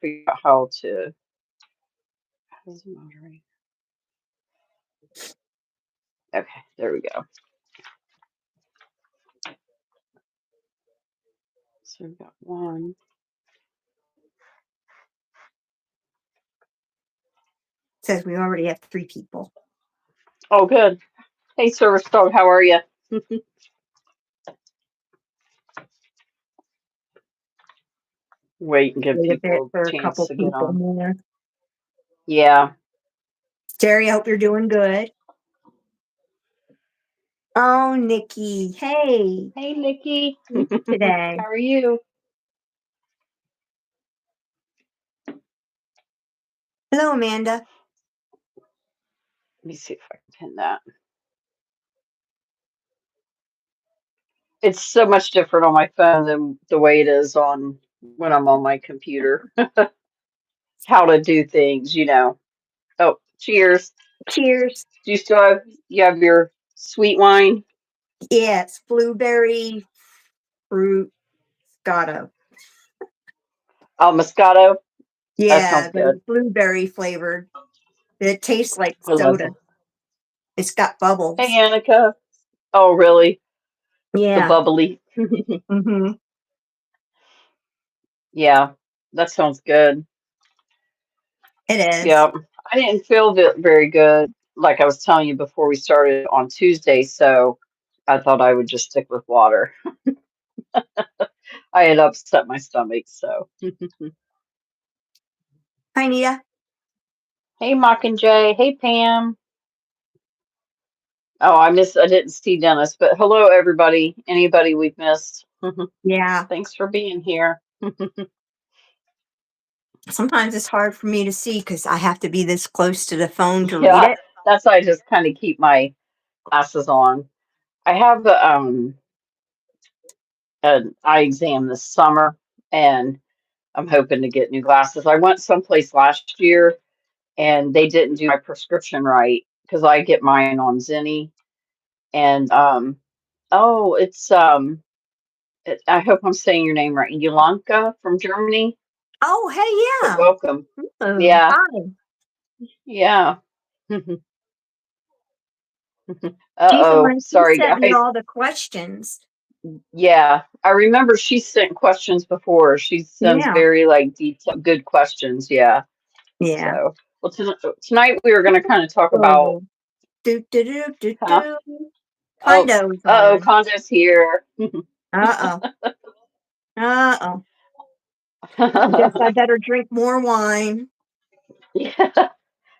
figure out how to. How's the moderate? Okay, there we go. So we've got one. Says we already have 3 people. Oh, good. Hey, service dog, how are you? Wait and give Wait a bit people for a a chance couple to get people on. more. Yeah. Terry, I hope you're doing good. Oh, Nikki. Hey. Hey, Nikki. Today. How are you? Hello, Amanda. Let me see if I can pin that. It's so much different on my phone than the way it is on when I'm on my computer. How to do things, you know. Oh, cheers. Cheers. Do you have your sweet wine? Yeah, it's blueberry fruit Moscato. Oh, Moscato. That Yeah, sounds but good. it's blueberry flavored. It tastes like I love soda. it. It's got Hey, bubbles. Annika. Oh, really? The Yeah. bubbly. Mm-hmm. Yeah, that sounds good. It is. Yeah, I didn't feel very good, like I was telling you before we started on Tuesday, so I thought I would just stick with water. I had upset my stomach, so. Hi, Nita. Hey, Mockingjay. Hey, Pam. Oh, I didn't see Dennis, but hello, everybody. Anybody we've missed? Yeah. Thanks for being here. Sometimes it's hard for me to see because I have to be this close to the phone to read Yeah, it. that's why I just kind of keep my glasses on. I have an eye exam this summer, and I'm hoping to get new glasses. I went someplace last year, and they didn't do my prescription right because I get mine on Zinni. And oh, I hope I'm saying your name right. Yolanka from Germany. Oh, hey, yeah. Welcome. Oh, Yeah, hi. yeah. She's the Uh-oh. one who Sorry, sent me guys. all the questions. Yeah, I remember she sent questions before. She sends Yeah. very like detailed, good questions. Yeah. Yeah. So, well, tonight we were going to kind of talk about, Oh, do, do, do, do, huh? do. Oh, Condo's uh-oh, on. Condo's here. Uh-oh. Uh-oh. I guess I better drink more wine. Yeah,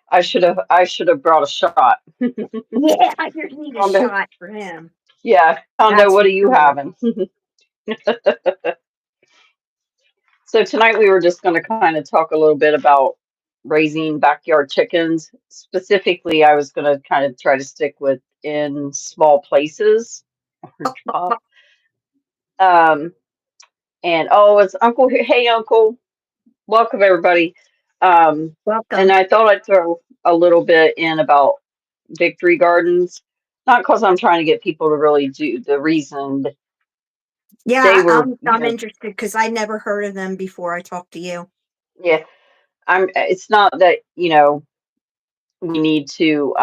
I should have brought a shot. Yeah, I just need a Condo, shot for him. yeah, Condo, That's what for are you sure. having? So tonight we were just going to kind of talk a little bit about raising backyard chickens. Specifically, I was going to kind of try to stick with in small places. Oh, oh, oh, Um, and oh, it's Uncle here. Hey, Uncle. Welcome, everybody. And welcome. I thought I'd throw a little bit in about victory gardens, not because I'm trying to get people to really do the reason they Yeah, were, I'm interested because I never heard of them before I talked to you. yeah, it's not that, we need to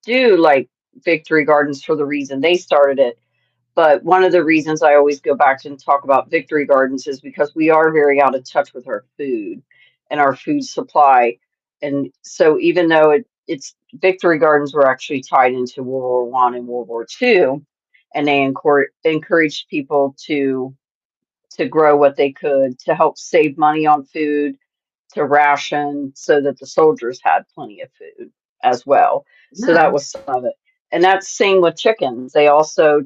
do like victory gardens for the reason they started it. But one of the reasons I always go back to and talk about victory gardens is because we are very out of touch with our food and our food supply. And so even though it's victory gardens were actually tied into World War I and World War II, and they encouraged people to grow what they could to help save money on food, to ration so that the soldiers had plenty of food as well. So that Yeah. was some of it. And that's same with chickens. They also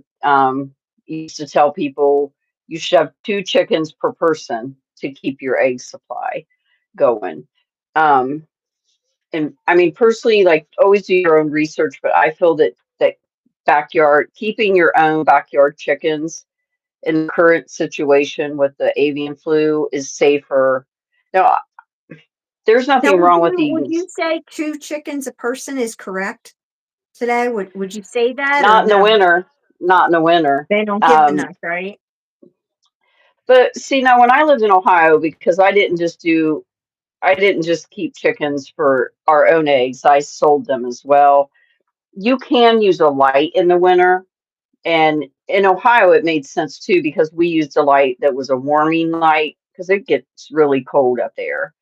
used to tell people you should have 2 chickens per person to keep your egg supply going. Um, and I mean, personally, like always do your own research, but I feel that keeping your own backyard chickens in the current situation with the avian flu is safer. Now, there's Now, nothing would wrong with you would eating, you say 2 chickens a person is correct today? Would you say that or not in the no? winter, not in the winter. They don't give Um, enough, right? But see, now when I lived in Ohio, because I didn't just keep chickens for our own eggs, I sold them as well. You can use a light in the winter. And in Ohio, it made sense too because we used a light that was a warming light because it gets really cold up there.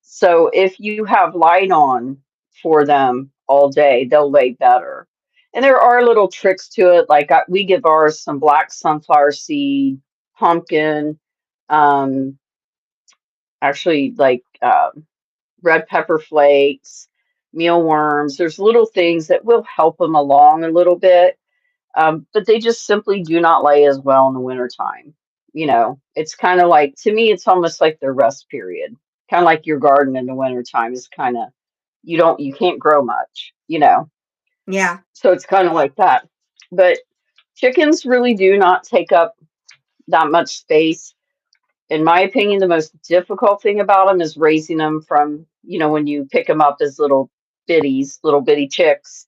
So if you have light on for them all day, they'll lay better. And there are little tricks to it. Like we give ours some black sunflower seed, pumpkin, um, actually like red pepper flakes, mealworms. There's little things that will help them along a little bit, but they just simply do not lay as well in the wintertime. It's kind of like, to me, it's almost like their rest period. Kind of like your garden in the wintertime is kind of, you can't grow much. Yeah. So it's kind of like that. But chickens really do not take up that much space. In my opinion, the most difficult thing about them is raising them from, when you pick them up as little bitties, little bitty chicks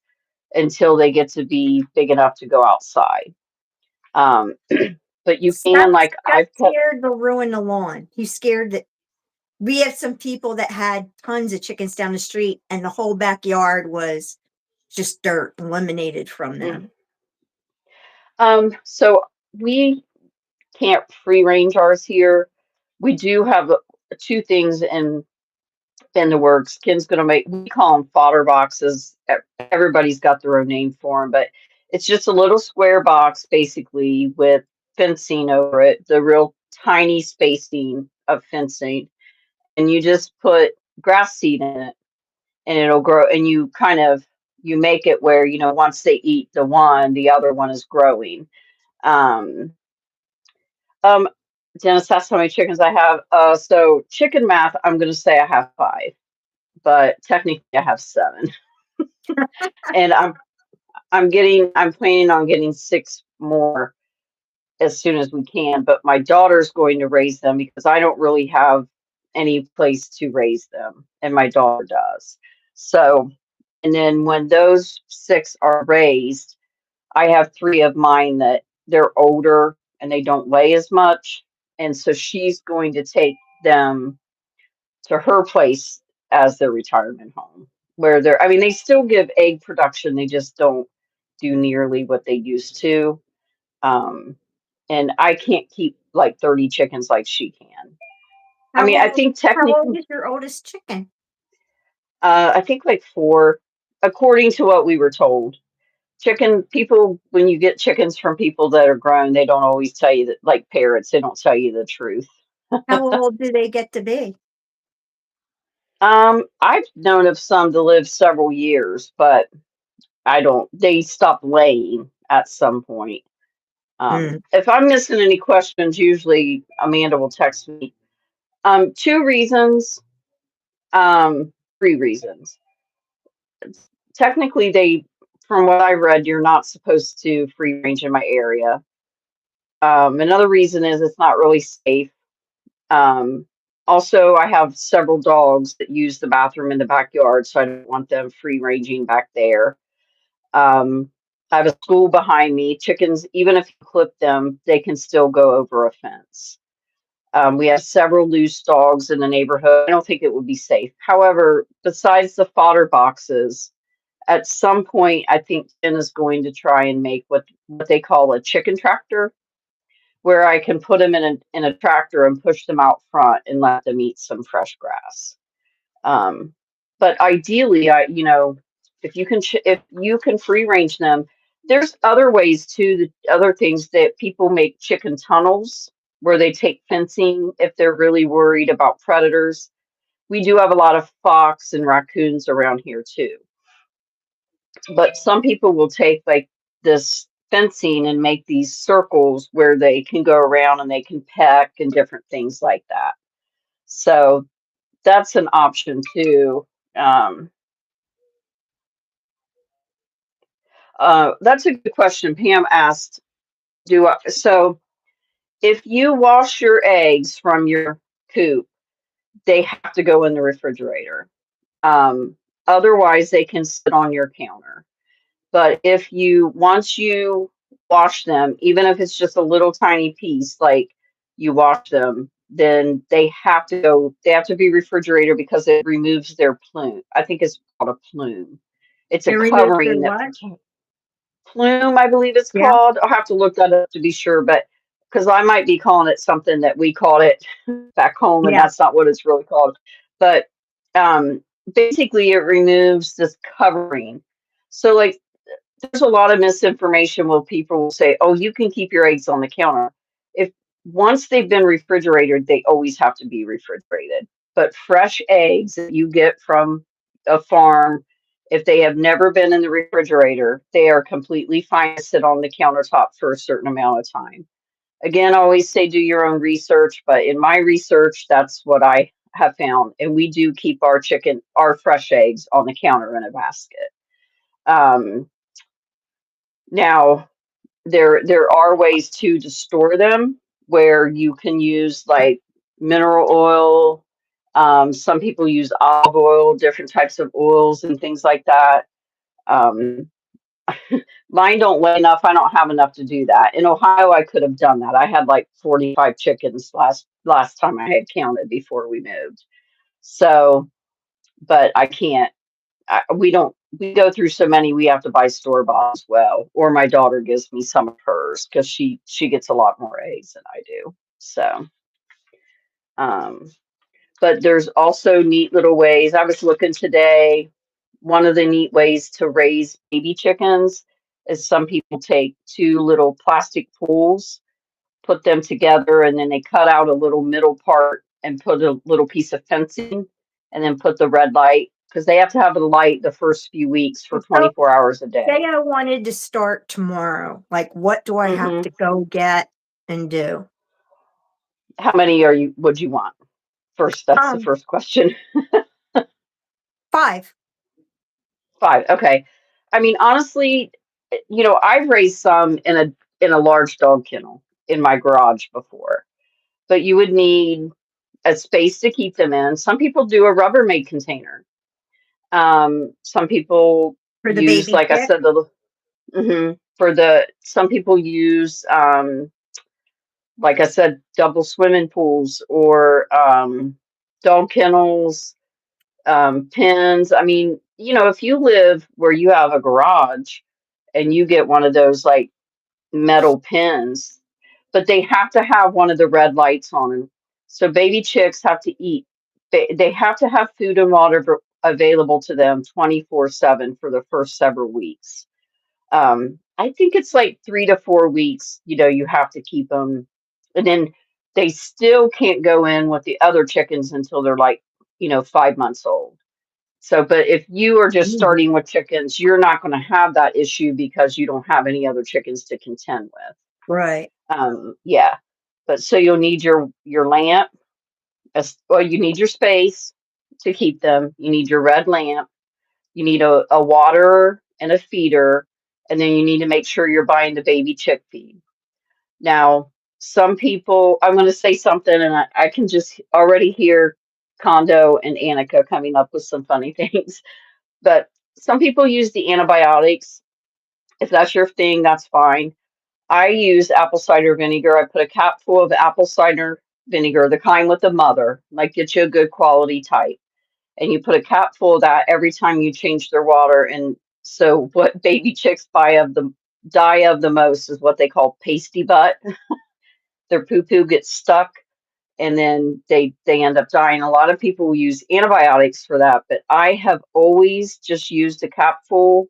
until they get to be big enough to go outside. Um, but you can, Scott's like, got I've kept, scared they'll ruin the lawn. He's scared that we have some people that had tons of chickens down the street and the whole backyard was just dirt eliminated from mm. them. So we can't free range ours here. We do have two things in the works. Ken's gonna make, we call them fodder boxes. Everybody's got their own name for them, but it's just a little square box basically with fencing over it, the real tiny spacing of fencing, and you just put grass seed in it and it'll grow, and you make it where, once they eat the one, the other one is growing. Um, um, Dennis asked how many chickens I have. So chicken math, I'm gonna say I have five, but technically I have seven. And I'm planning on getting six more as soon as we can, but my daughter's going to raise them because I don't really have any place to raise them, and my daughter does. So, and then when those six are raised, I have three of mine that they're older and they don't lay as much. And so she's going to take them to her place as their retirement home where I mean, they still give egg production, they just don't do nearly what they used to. Um, and I can't keep like 30 chickens like she can. I How mean, I old think how old technically, is your oldest chicken? I think like four, according to what we were told. Chicken people, when you get chickens from people that are grown, they don't always tell you that, like parrots, they don't tell you the truth. How old do they get to be? I've known of some to live several years, but they stop laying at some point. Mm. If I'm missing any questions, usually Amanda will text me. Two reasons, three reasons. Technically, from what I read, you're not supposed to free range in my area. Another reason is it's not really safe. Um, Also, I have several dogs that use the bathroom in the backyard, so I don't want them free ranging back there. I have a school behind me. Chickens, even if you clip them, they can still go over a fence. We have several loose dogs in the neighborhood. I don't think it would be safe. However, besides the fodder boxes, at some point, I think Jen is going to try and make what they call a chicken tractor, where I can put them in a tractor and push them out front and let them eat some fresh grass. Um, but ideally, if you can free range them, there's other ways too. The other things that people make chicken tunnels where they take fencing if they're really worried about predators. We do have a lot of fox and raccoons around here too. But some people will take like this fencing and make these circles where they can go around and they can peck and different things like that. So that's an option too. Um, that's a good question. Pam asked, so if you wash your eggs from your coop, they have to go in the refrigerator. Um, Otherwise, they can sit on your counter. But once you wash them, even if it's just a little tiny piece, like you wash them, then they have to be refrigerated because it removes their plume. I think it's called a plume. It's It a removes their covering that what? plume, I believe it's Yeah, called. I'll have to look that up to be sure, but because I might be calling it something that we called it back home, and yeah. that's not what it's really called. But basically, it removes this covering. So, like, there's a lot of misinformation where people will say, "Oh, you can keep your eggs on the counter." If once they've been refrigerated, they always have to be refrigerated. But fresh eggs that you get from a farm, if they have never been in the refrigerator, they are completely fine to sit on the countertop for a certain amount of time. Again, I always say do your own research, but in my research, that's what I have found. And we do keep our fresh eggs on the counter in a basket. Um, Now, there are ways to store them where you can use like mineral oil. Some people use olive oil, different types of oils and things like that. Um, Mine don't weigh enough. I don't have enough to do that. In Ohio, I could have done that. I had like 45 chickens last time I had counted before we moved. So, but I can't. We don't. We go through so many. We have to buy store bought as well. Or my daughter gives me some of hers because she gets a lot more eggs than I do. So, um, but there's also neat little ways. I was looking today. One of the neat ways to raise baby chickens is some people take two little plastic pools, put them together, and then they cut out a little middle part and put a little piece of fencing and then put the red light because they have to have the light the first few weeks for So 24 hours a say day. I wanted to start tomorrow. Like, what do I have Hmm. to go get and do? How many would you want? First, that's the Um, first question. 5. Five. Okay. I mean, honestly, I've raised some in a large dog kennel in my garage before, but you would need a space to keep them in. Some people do a Rubbermaid container. Some people For the use, baby like I chick? said, some people use, like I said, double swimming pools or dog kennels, pens. I mean, if you live where you have a garage and you get one of those like metal pens, but they have to have one of the red lights on them. So baby chicks have to eat. They have to have food and water available to them 24/7 for the first several weeks. I think it's like 3 to 4 weeks, you have to keep them. And then they still can't go in with the other chickens until they're like, 5 months old. So, but if you are just Ooh. starting with chickens, you're not going to have that issue because you don't have any other chickens to contend with. Right. Yeah, but so you'll need your lamp. Well, you need your space to keep them. You need your red lamp. You need a water and a feeder, and then you need to make sure you're buying the baby chick feed. Now, some people, I'm going to say something, and I can just already hear Kondo and Annika coming up with some funny things. But some people use the antibiotics. If that's your thing, that's fine. I use apple cider vinegar. I put a cap full of apple cider vinegar, the kind with the mother, like get you a good quality type. And you put a cap full of that every time you change their water. And so what baby chicks die of the most is what they call pasty butt. Their poo poo gets stuck and then they end up dying. A lot of people use antibiotics for that, but I have always just used a cap full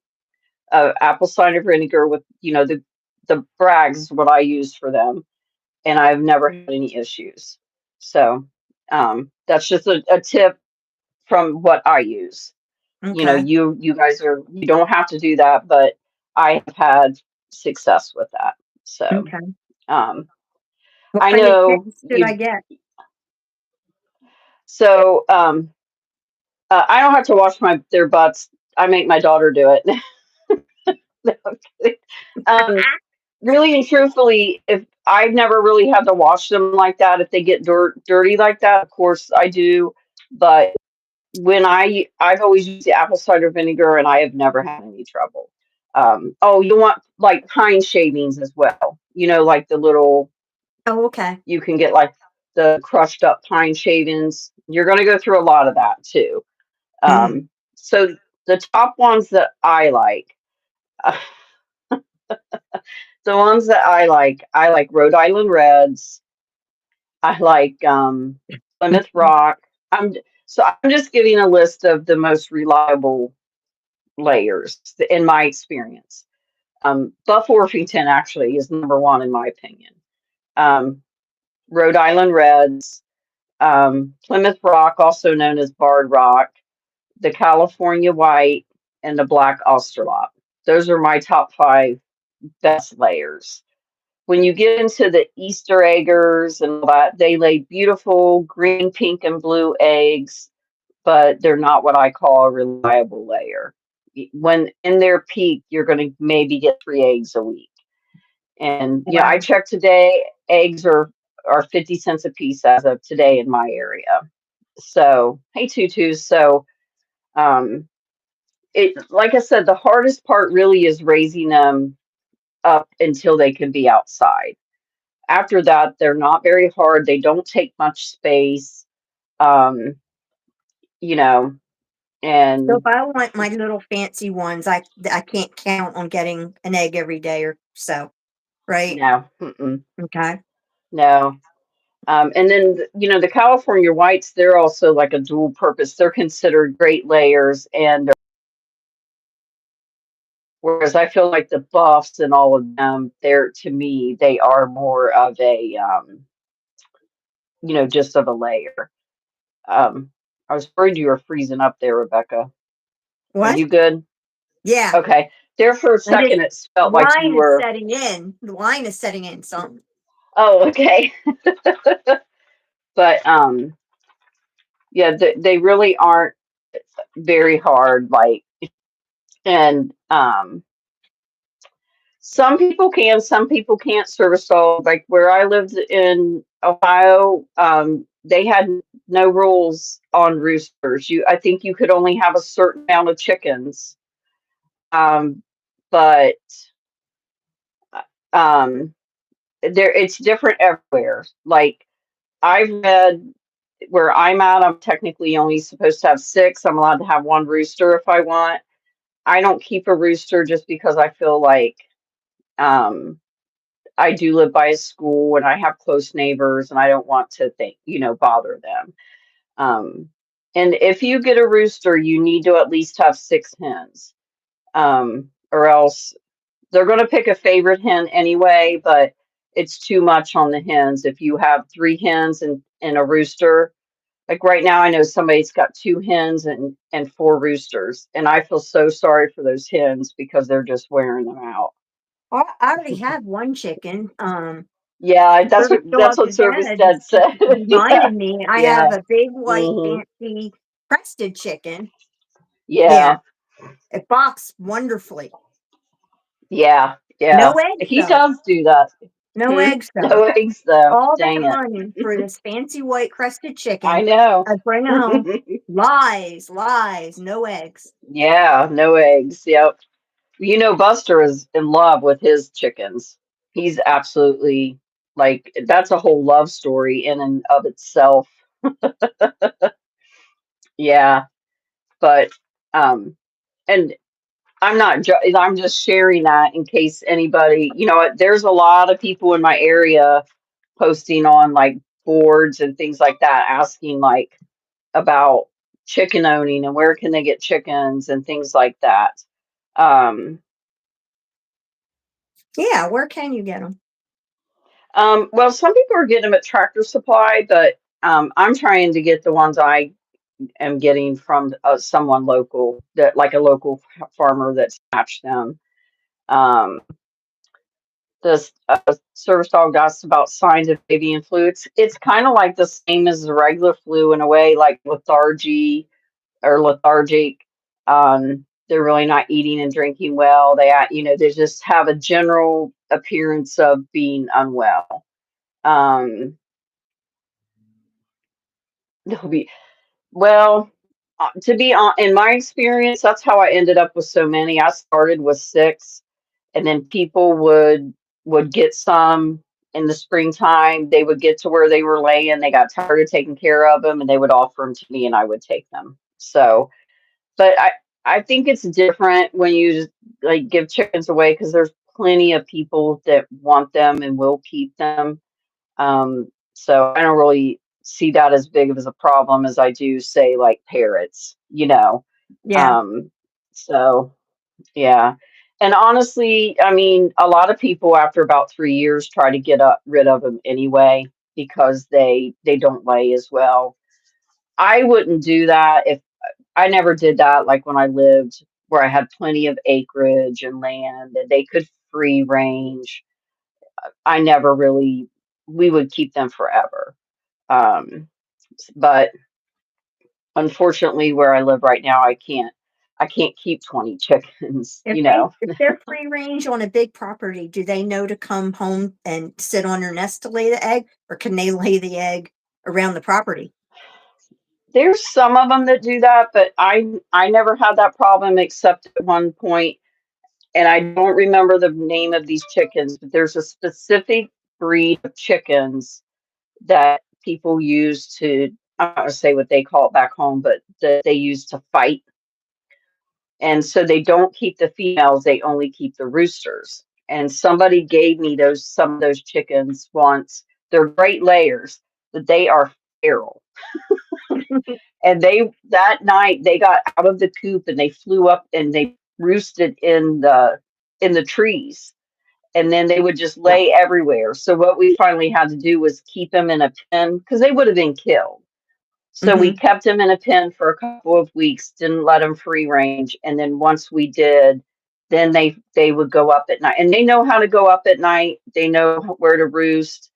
apple cider vinegar with the Brags is what I use for them, and I've never had any issues. So that's just a tip from what I use. Okay. You guys you don't have to do that, but I have had success with that. So Okay. um, What I kind of know chicks should I you. get? So I don't have to wash their butts. I make my daughter do it. No, I'm kidding. Um, Really and truthfully, if I've never really had to wash them like that, if they get dirty like that, of course I do. But when I've always used the apple cider vinegar and I have never had any trouble. Oh, you want like pine shavings as well. Like the little Oh, okay. You can get like the crushed up pine shavings. You're going to go through a lot of that too. Mm. So the top ones that I like, the ones that I like Rhode Island Reds. I like Plymouth Rock. I'm I'm just giving a list of the most reliable layers in my experience. Buff Orpington actually is number one in my opinion. Um, Rhode Island Reds, Plymouth Rock, also known as Barred Rock, the California White, and the Black Australorp. Those are my top five best layers. When you get into the Easter eggers and all that, they lay beautiful green, pink, and blue eggs, but they're not what I call a reliable layer. When in their peak, you're going to maybe get 3 eggs a week. And you know, I Wow. checked today, eggs are 50 cents a piece as of today in my area. So, hey tutus. So, um, it like I said, the hardest part really is raising them up until they can be outside. After that, they're not very hard. They don't take much space. Um, you know, So if and I want my little fancy ones, I can't count on getting an egg every day or so, right? no, mm-mm, Okay. no. And then, you know, the California whites, they're also like a dual purpose. They're considered great layers, and whereas I feel like the buffs and all of them, they're to me, they are more of a, you know, just of a layer. Um, I was worried you were freezing up there, Rebecca. Are What? you good? Yeah. Okay. There for a I just second, it felt like you wine is were. setting in. The wine is setting in some. Oh, okay. But yeah, they really aren't very hard. Like, and some people can, some people can't service dog. Like where I lived in Ohio, they had no rules on roosters. I think you could only have a certain amount of chickens. Um, but um, it's different everywhere. Like I've read where I'm at, I'm technically only supposed to have six. I'm allowed to have one rooster if I want. I don't keep a rooster just because I feel like um, I do live by a school and I have close neighbors and I don't want to think, you know, bother them. Um, and if you get a rooster, you need to at least have six hens, or else they're going to pick a favorite hen anyway, but it's too much on the hens. If you have three hens and a rooster, like right now, I know somebody's got two hens and four roosters, and I feel so sorry for those hens because they're just wearing them out. I already have one chicken. Yeah, Service that's dog what is Service dead. Dad said. Yeah, Reminded me, I yeah, have a big white hmm fancy crested chicken. Yeah, yeah, it boxed wonderfully. yeah, No yeah. eggs He though. does do that. No Hmm? eggs though. No eggs though. All that Dang it. money for this fancy white crested I chicken. know. I bring it home. Lies, lies, no eggs. Yeah, no eggs. Yep. You know, Buster is in love with his chickens. He's absolutely like that's a whole love story in and of itself. Yeah, but um, and I'm just sharing that in case anybody, you know, there's a lot of people in my area posting on like boards and things like that, asking like about chicken owning and where can they get chickens and things like that. Um, Yeah, where can you get them? well, some people are getting them at Tractor Supply, but I'm trying to get the ones I am getting from someone local, that like a local farmer that's hatched them. Um, this service dog asked about signs of avian flu. It's kind of like the same as the regular flu in a way, like lethargy or lethargic. They're really not eating and drinking well. You know, they just have a general appearance of being unwell. Um, they'll be well. To be on, in my experience, that's how I ended up with so many. I started with six, and then people would get some in the springtime, they would get to where they were laying. They got tired of taking care of them, and they would offer them to me, and I would take them. So, but I think it's different when you just like give chickens away because there's plenty of people that want them and will keep them. So I don't really see that as big of as a problem as I do say like parrots. Yeah. Um, so yeah. And honestly, I mean, a lot of people after about 3 years try to rid of them anyway because they don't lay as well. I wouldn't do that if I never did that like when I lived where I had plenty of acreage and land and they could free range. I never really we would keep them forever. Um, but unfortunately where I live right now I can't keep 20 chickens, If they're free range on a big property, do they know to come home and sit on your nest to lay the egg, or can they lay the egg around the property? There's some of them that do that, but I never had that problem except at one point, and I don't remember the name of these chickens, but there's a specific breed of chickens that people use to I don't want to say what they call it back home, but that they use to fight. And so they don't keep the females, they only keep the roosters. And somebody gave me those some of those chickens once. They're great layers, but they are feral. And they that night they got out of the coop and they flew up and they roosted in the trees. And then they would just lay everywhere. So what we finally had to do was keep them in a pen because they would have been killed. So we Hmm. kept them in a pen for a couple of weeks, didn't let them free range, and then once we did, then they would go up at night, and they know how to go up at night. They know where to roost.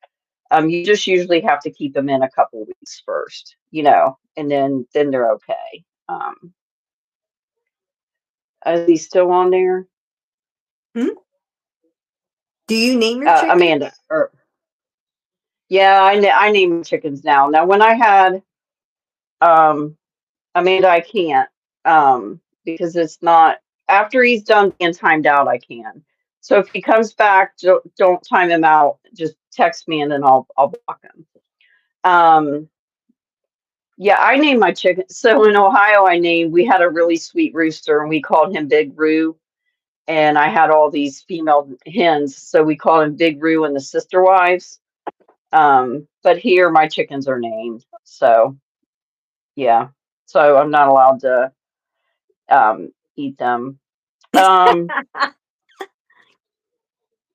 You just usually have to keep them in a couple of weeks first, and then they're okay. Is he still on there? Hmm? Do you name your chicken? Amanda. Yeah, I name chickens now. Now when I had um Amanda, I can't, because it's not after he's done being timed out, I can. So if he comes back, don't time him out. Just text me and then I'll block him. Um, yeah, I named my chicken. So in Ohio, we had a really sweet rooster and we called him Big Roo. And I had all these female hens, so we called him Big Roo and the sister wives. But here my chickens are named. So yeah. So I'm not allowed to eat them. Um,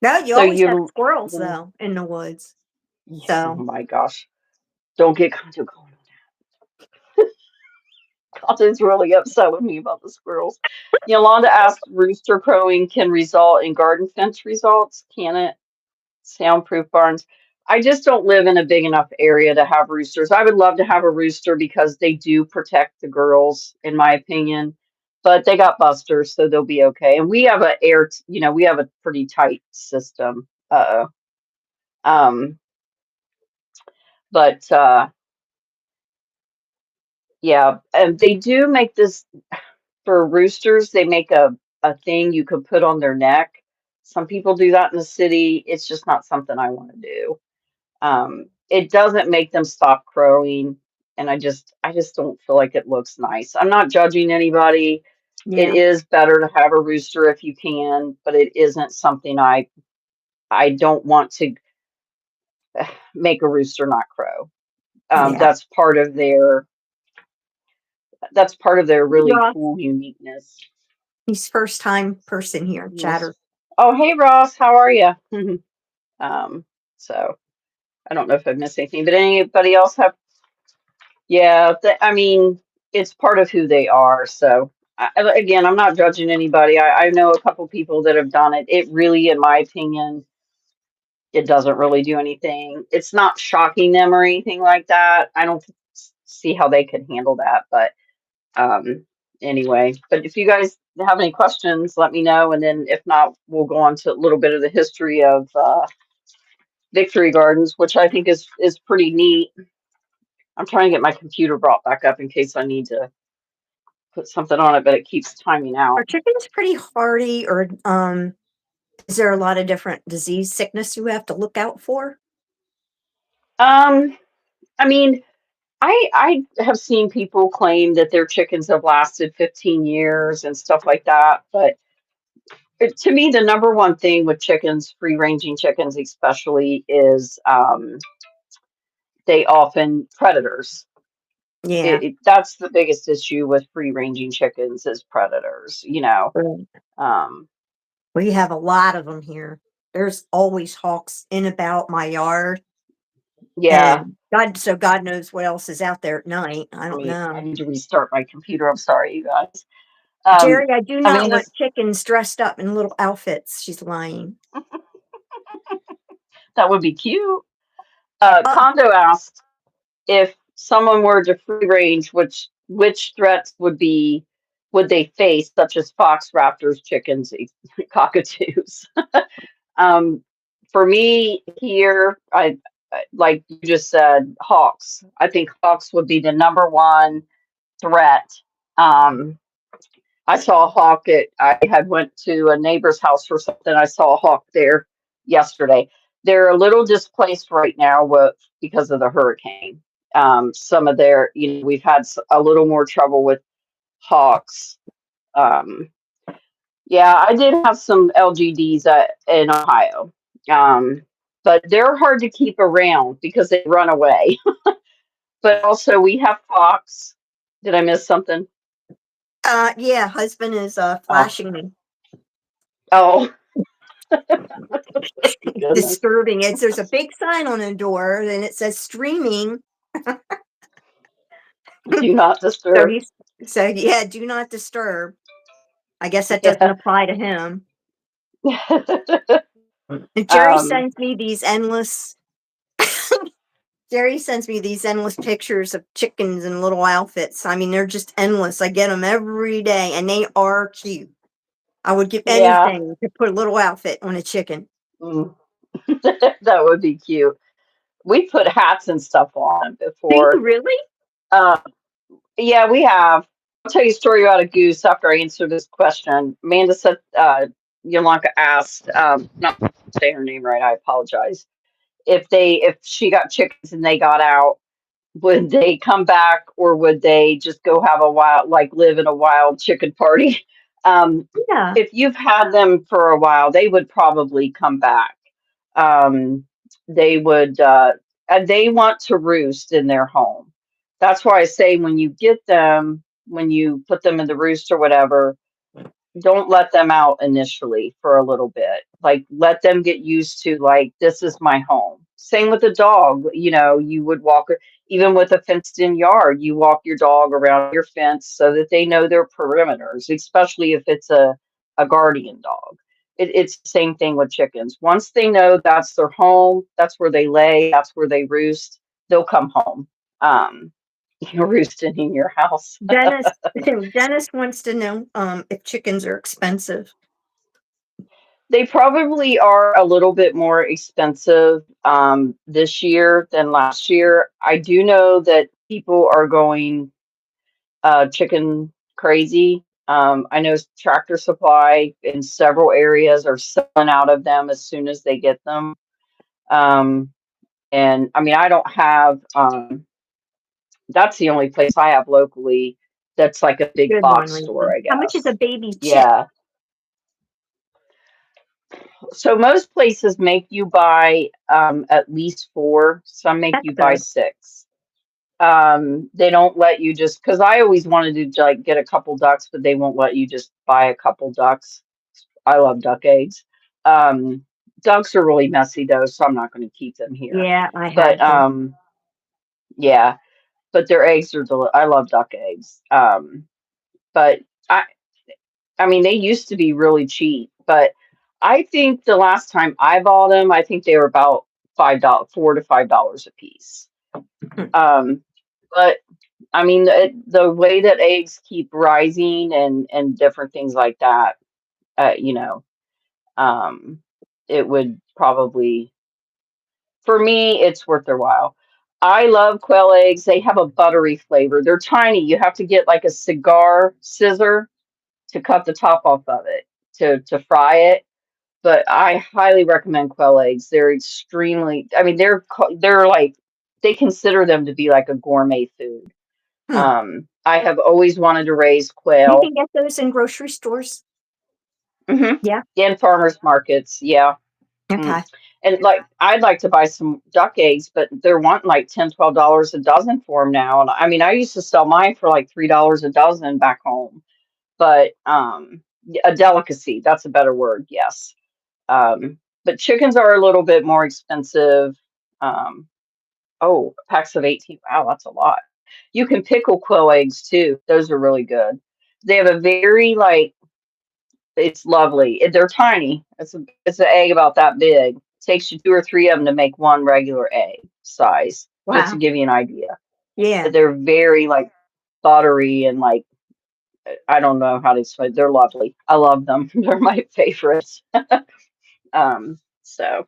No, you so always have you, squirrels yeah, though in the woods. yeah, oh So my gosh, don't get Kanto going. Kanto's really upset with me about the squirrels. Yolanda asked, rooster crowing can result in garden fence results, can it? Soundproof barns. I just don't live in a big enough area to have roosters. I would love to have a rooster because they do protect the girls, in my opinion. But they got busters, so they'll be okay. And we have we have a pretty tight system. Uh-oh. Um, but yeah, and they do make this for roosters. They make a thing you could put on their neck. Some people do that in the city. It's just not something I want to do. It doesn't make them stop crowing, and I just don't feel like it looks nice. I'm not judging anybody. It yeah, is better to have a rooster if you can, but it isn't something I don't want to make a rooster not crow. Um, yeah. that's part of their that's part of their really Ross, cool uniqueness. he's first time person here, Yes. chatter. Oh, hey Ross, how are you? um, so I don't know if I've missed anything, but anybody else have? Yeah, I mean, it's part of who they are. So again, I'm not judging anybody. I know a couple people that have done it. It really, in my opinion, it doesn't really do anything. It's not shocking them or anything like that. I don't see how they could handle that, but um, anyway. But if you guys have any questions, let me know, and then if not, we'll go on to a little bit of the history of victory gardens, which I think is pretty neat. I'm trying to get my computer brought back up in case I need to put something on it, but it keeps timing Are out. chickens pretty hardy, or Is there a lot of different disease sickness you have to look out for? Um, I mean, I have seen people claim that their chickens have lasted 15 years and stuff like that, but to me, the number one thing with chickens, free ranging chickens especially, is they often predators. Yeah. That's the biggest issue with free ranging chickens is predators. Right. Um, We have a lot of them here. There's always hawks in about my yard, yeah. and God knows what else is out there at night. I don't I know. need to restart my computer. I'm sorry, you guys. Jerry, I do not Amanda's want chickens dressed up in little outfits. She's lying. that would be cute. Uh, Condo asked if someone were to free range, which threats would they face, such as fox, raptors, chickens, cockatoos? Um, for me here, like you just said, hawks. I think hawks would be the number one threat. Um, I saw a hawk I had went to a neighbor's house for something. I saw a hawk there yesterday. They're a little displaced right now because of the hurricane. Some of we've had a little more trouble with hawks. Um, yeah, I did have some LGDs in Ohio. Um, but they're hard to keep around because they run away. But also we have fox. Did I miss something? yeah, husband is Oh, flashing me. oh, goodness. Disturbing. There's a big sign on the door and it says streaming. Do not So disturb. he's so yeah, do not disturb. I guess that doesn't Yeah. apply to him. And um, Jerry sends me these endless pictures of chickens in little outfits. I mean, they're just endless. I get them every day and they are cute. I would give yeah. anything to put a little outfit on a chicken. Mm. That would be cute. We put hats and stuff on them Do you before. really? Uh, yeah, we have. I'll tell you a story about a goose after I answer this question. Amanda said, Yolanda asked, not say her name right, I apologize. If she got chickens and they got out, would they come back or would they just go have a wild, like live in a wild chicken party? Um, Yeah. if you've had them for a while, they would probably come back. Um, they would, and they want to roost in their home. That's why I say when you get them, when you put them in the roost or whatever, don't let them out initially for a little bit. Like let them get used to like this is my home. Same with a dog. You would walk even with a fenced in yard, you walk your dog around your fence so that they know their perimeters, especially if it's a guardian dog. It's the same thing with chickens. Once they know that's their home, that's where they lay, that's where they roost, they'll come home. Um, you're roosting in your house. Dennis Dennis wants to know if chickens are expensive. They probably are a little bit more expensive this year than last year. I do know that people are going chicken crazy. I know Tractor Supply in several areas are selling out of them as soon as they get them. Um, and I mean, I don't have, that's the only place I have locally that's like a big Good one, box store, Lisa. I How much is a guess. baby chick? Yeah. So most places make you buy at least four. Some make That's you buy good. six. They don't let you just because I always wanted to like get a couple ducks, but they won't let you just buy a couple ducks. I love duck eggs. Um, Ducks are really messy though, so I'm not going to keep them here. Yeah, I But had to. yeah, but their eggs are I love duck eggs. But I I mean, they used to be really cheap, but I think the last time I bought them, I think they were about $5, $4 to $5 a piece. Mm. Um, but I mean, the way that eggs keep rising and different things like that, uh, you know, um, it would probably, for me, it's worth their while. I love quail eggs. They have a buttery flavor. They're tiny. You have to get like a cigar scissor to cut the top off of it to fry it, but I highly recommend quail eggs. They're extremely, I mean, they're like, they consider them to be like a gourmet food. Hmm. I have always wanted to raise You quail. can get those in grocery stores. Hmm. Yeah. In farmers markets, yeah. Mm. Okay. And like, I'd like to buy some duck eggs, but they're wanting like $10, $12 a dozen for them now. And I mean, I used to sell mine for like $3 a dozen back home, but a delicacy, that's a better word, yes. But chickens are a little bit more expensive. Um, oh, packs of 18. Wow, that's a lot. You can pickle quail eggs too. Those are really good. They have a very like, it's lovely. They're tiny. It's an egg about that big. It takes you two or three of them to make one regular egg size, just to Wow. give you an idea. Yeah. They're very like buttery and like, I don't know how to explain. They're lovely. I love them. They're my favorites. So,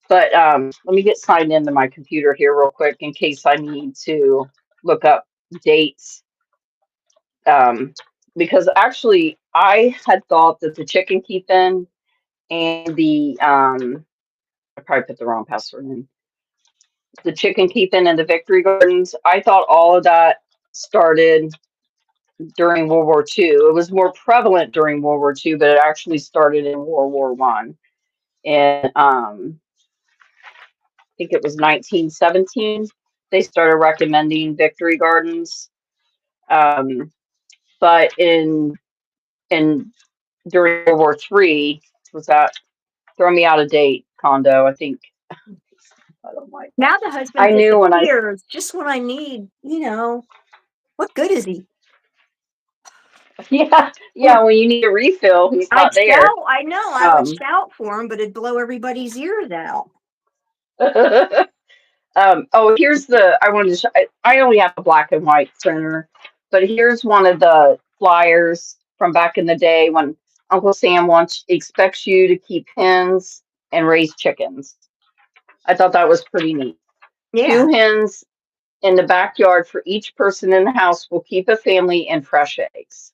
but let me get signed into my computer here real quick in case I need to look up dates. Um, because actually, I had thought that the chicken keep in and the I probably put the wrong password in. The chicken keep in and the victory gardens. I thought all of that started during World War II. It was more prevalent during World War II, but it actually started in World War One. And I think it was 1917. They started recommending victory gardens. Um, but in during World War III, was that throw me out of date, Condo? I think I don't like that. Now the husband I knew when I disappears just when I need, what good is he? yeah, yeah, when you need a refill, he's I'd not there. shout, I know, I would Um, shout for him, but it'd blow everybody's ears out. oh, here's the I wanted to show, I only have a black and white printer, but here's one of the flyers from back in the day when Uncle Sam expects you to keep hens and raise chickens. I thought that was pretty neat. Yeah. Two hens in the backyard for each person in the house will keep a family and fresh eggs.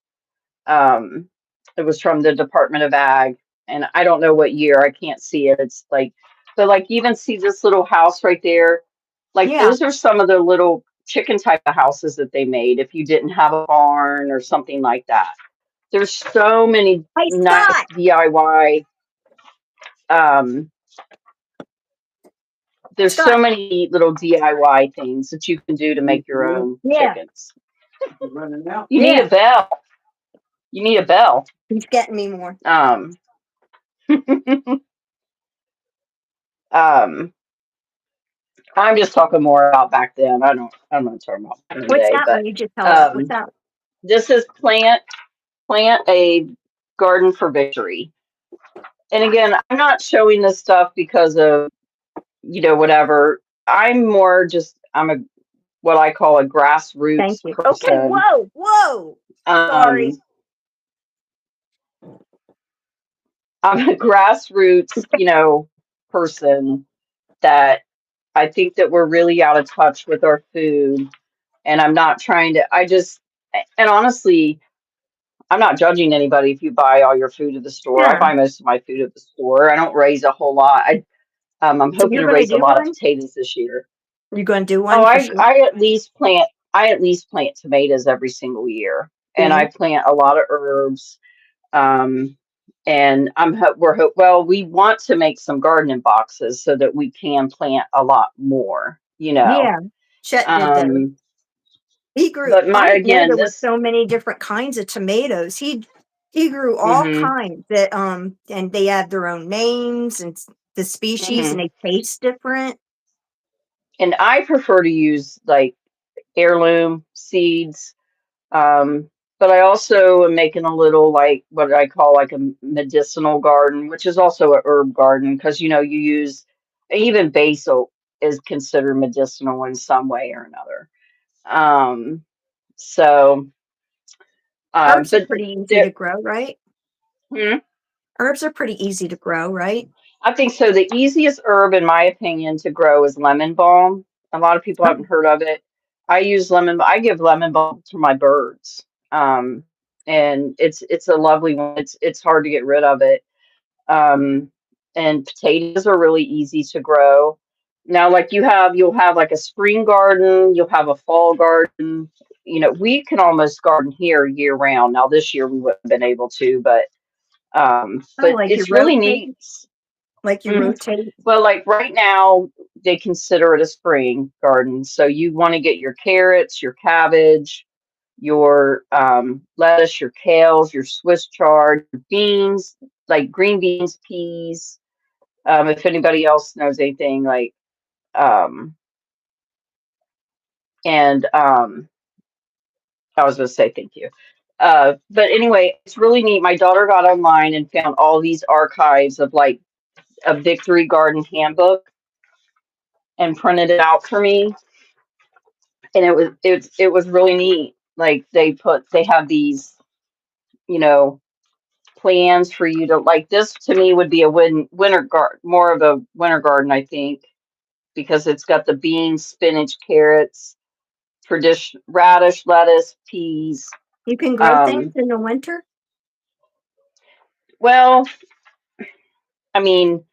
Um, it was from the Department of Ag, and I don't know what year. I can't see it. It's like, but like even see this little house right there. Like Yeah. those are some of the little chicken type of houses that they made. If you didn't have a barn or something like that, there's so many Hey, nice Scott. DIY. Um, there's so Scott. many little DIY things that you can do to make your own Yeah. chickens. You need a Yeah. bell. You need a bell. He's getting me more. Um, um, I'm just talking more about back then. I'm not talking about What's today, that but one you just held up? What's um, that? this is plant a garden for victory. And again, I'm not showing this stuff because of whatever. I'm more just I'm a what I call a Thank grassroots you. Okay. person. Whoa. Whoa. Sorry. Um, I'm a grassroots, person that I think that we're really out of touch with our food. And I'm not trying to, and honestly, I'm not judging anybody if you buy all your food at the store. I Yeah. buy most of my food at the store. I don't raise a whole lot. I'm So hoping you're to going to raise a do lot of one? potatoes this year. You're going to do Oh, one for sure? I at least plant tomatoes every single year, Do and I you? plant a lot of herbs. Um, and well, we want to make some gardening boxes so that we can plant a lot more. Yeah. Chet did those. Um, He grew, but I my didn't know again, there were this. so many different kinds of tomatoes. He grew all Hmm. kinds that and they have their own names and the species and Hmm. they taste different. And I prefer to use like heirloom seeds. Um, but I also am making a little like what I call like a medicinal garden, which is also a herb garden because you use even basil is considered medicinal in some way or another. Um, so, Herbs are but pretty easy there, to grow, right? hmm, Herbs are pretty easy to grow, right? I think so. The easiest herb, in my opinion, to grow is lemon balm. A lot of people Oh, haven't heard of it. I give lemon balm to my birds. And it's a lovely one. It's hard to get rid of it. Um, and potatoes are really easy to grow. Now, like you'll have like a spring garden, you'll have a fall garden. You know, we can almost garden here year round. Now, this year we wouldn't have been able to, Oh, but like you it's really rotate, neat. like you Mhm. rotate. Well, like right now, they consider it a spring garden. So you want to get your carrots, your cabbage, your lettuce, your kales, your Swiss chard, your beans, like green beans, peas. If anybody else knows anything, like um, and I was going to say thank you. But anyway, it's really neat. My daughter got online and found all these archives of like a Victory Garden handbook and printed it out for me, and it was really neat. Like they have these, you know, plans for you to like this to me would be a winter garden, more of a winter garden, I think, because it's got the beans, spinach, carrots, tradition radish, lettuce, peas. You can grow things Um, in the winter. well, I mean,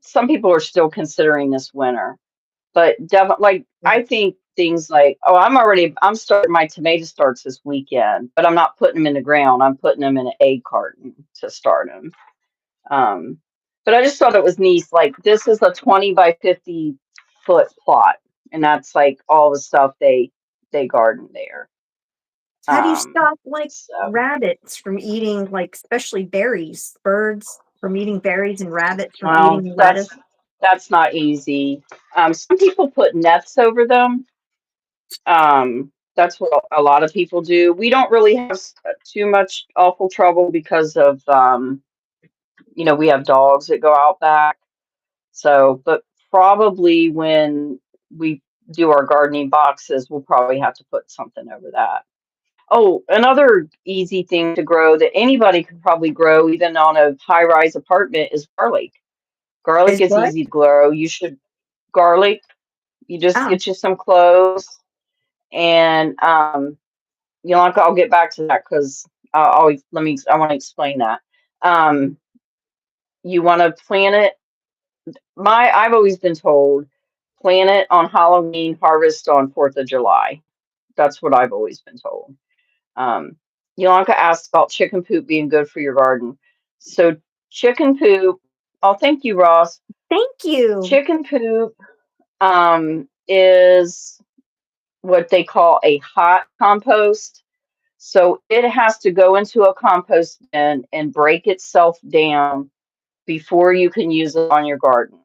some people are still considering this winter, but definitely, like Yeah. I think things like, oh, I'm starting my tomato starts this weekend, but I'm not putting them in the ground. I'm putting them in an egg carton to start them. Um, but I just thought it was neat. Like this is a 20 by 50 foot plot, and that's like all the stuff they garden there. How do you Um, stop like so rabbits from eating, like especially berries, birds from eating berries and rabbits from well, eating lettuce? that's not easy. Some people put nets over them. That's what a lot of people do. We don't really have too much awful trouble because of you know, we have dogs that go out back. So, but probably when we do our gardening boxes, we'll probably have to put something over that. Oh, another easy thing to grow that anybody could probably grow, even on a high-rise apartment, is garlic. Garlic Is is what? easy to grow. You should garlic. You just Oh, get you some cloves, and you know, like, I'll get back to that because I want to explain that. Um, you want to plant it. I've always been told plant it on Halloween, harvest on 4th of July. That's what I've always been told. Um, Yolanda asked about chicken poop being good for your garden. So chicken poop, oh, thank you, Ross. thank you. Chicken poop is what they call a hot compost. So it has to go into a compost bin and break itself down before you can use it on your garden.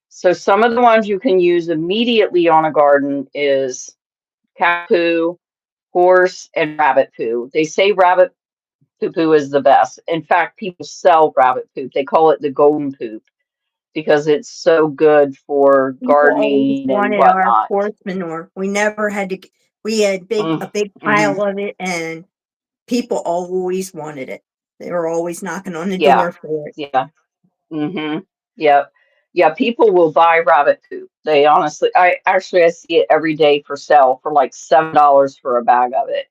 So some of the ones you can use immediately on a garden is cat poo, horse, and rabbit poo. They say rabbit poo poo is the best. In fact, people sell rabbit poop. They call it the golden poop because it's so good for People always gardening and wanted our whatnot. horse manure. We never had to. We had a big Mm-hmm. pile of it, and people always wanted it. They were always knocking on the Yeah, door for it. yeah. Mm-hmm. Yep. Yeah, people will buy rabbit poop. They honestly, I see it every day for sale for like $7 for a bag of it.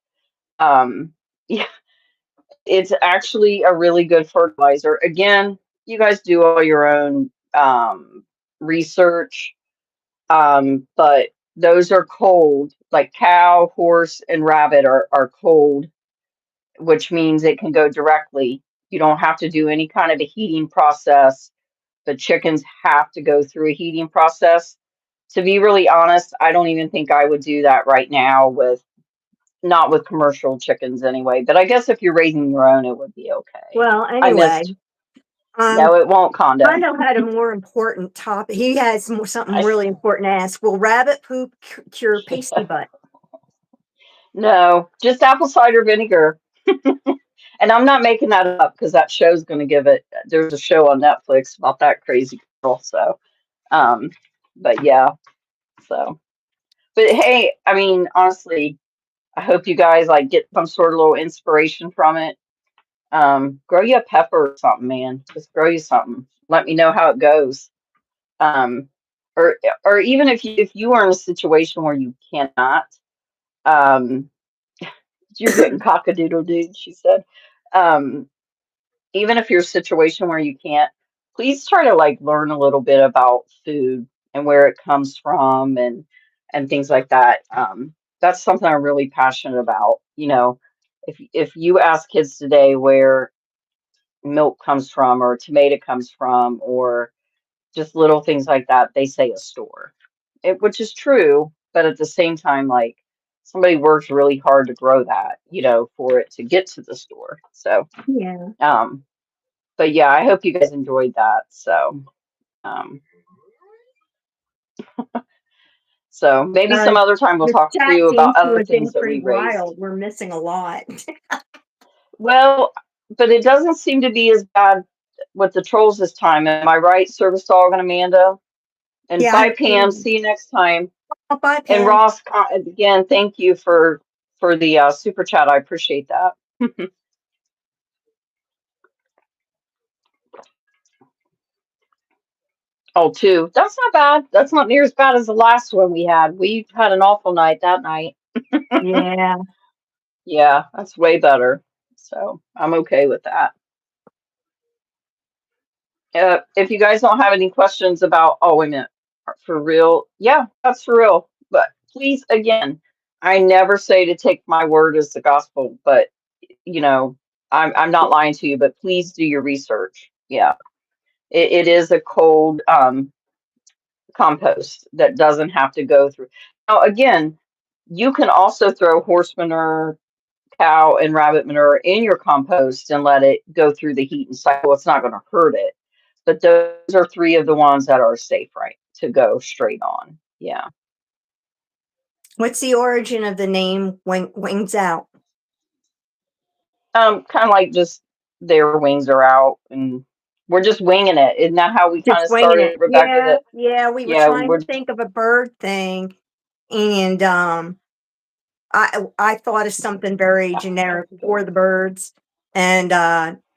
Yeah, it's actually a really good fertilizer. Again, you guys do all your own research, but those are cold. Like cow, horse, and rabbit are cold, which means it can go directly. You don't have to do any kind of a heating process. The chickens have to go through a heating process. To be really honest, I don't even think I would do that right now with not with commercial chickens anyway. But I guess if you're raising your own, it would be okay. Well, I anyway, missed. um, No, it won't, Condo. Hondo had a more important topic. He has something I, really important to ask. Will rabbit poop cure pasty butt? no, just apple cider vinegar. And I'm not making that up because that show's going to give it. There's a show on Netflix about that crazy girl. So, um, but yeah. So, but hey, I mean, honestly, I hope you guys like get some sort of little inspiration from it. Grow you a pepper or something, man. Just grow you something. Let me know how it goes. Um, or even if you are in a situation where you cannot, um, you're getting cockadoodle dude, she said. Um, even if you're a situation where you can't, please try to like learn a little bit about food and where it comes from and things like that. That's something I'm really passionate about. If you ask kids today where milk comes from or tomato comes from or just little things like that, they say a store. Which is true, but at the same time, like somebody works really hard to grow that, for it to get to the store. So, Yeah. um, but yeah, I hope you guys enjoyed that. Um, so maybe Uh, some other time we'll the talk chat too about seems to other have been things that pretty we raised. wild. We're missing a lot. Well, but it doesn't seem to be as bad with the trolls this time. Am I right, Service Dog and Amanda? And Yeah, I bye, Pam. agree. See you next time. Oh, bye, And Pam. Ross, again, thank you for the super chat. I appreciate that. Oh, two. That's not bad. That's not near as bad as the last one we had. We had an awful night that night. Yeah. Yeah, that's way better. So I'm okay with that. If you guys don't have any questions about, oh, wait a minute, for real? Yeah, that's for real. But please, again, I never say to take my word as the gospel, but you know, I'm not lying to you, but please do your research. Yeah, it is a cold compost that doesn't have to go through. Now, again, you can also throw horse manure, cow, and rabbit manure in your compost and let it go through the heat and cycle. It's not going to hurt it. But those are three of the ones that are safe, right, to go straight on. Yeah. What's the origin of the name Wings Out? Kind of like just their wings are out and we're just winging it. Isn't that how we kind Just of winging started, it. Rebecca? Yeah, That yeah. We were yeah, trying we're to think of a bird thing, and I thought of something very generic for the birds, and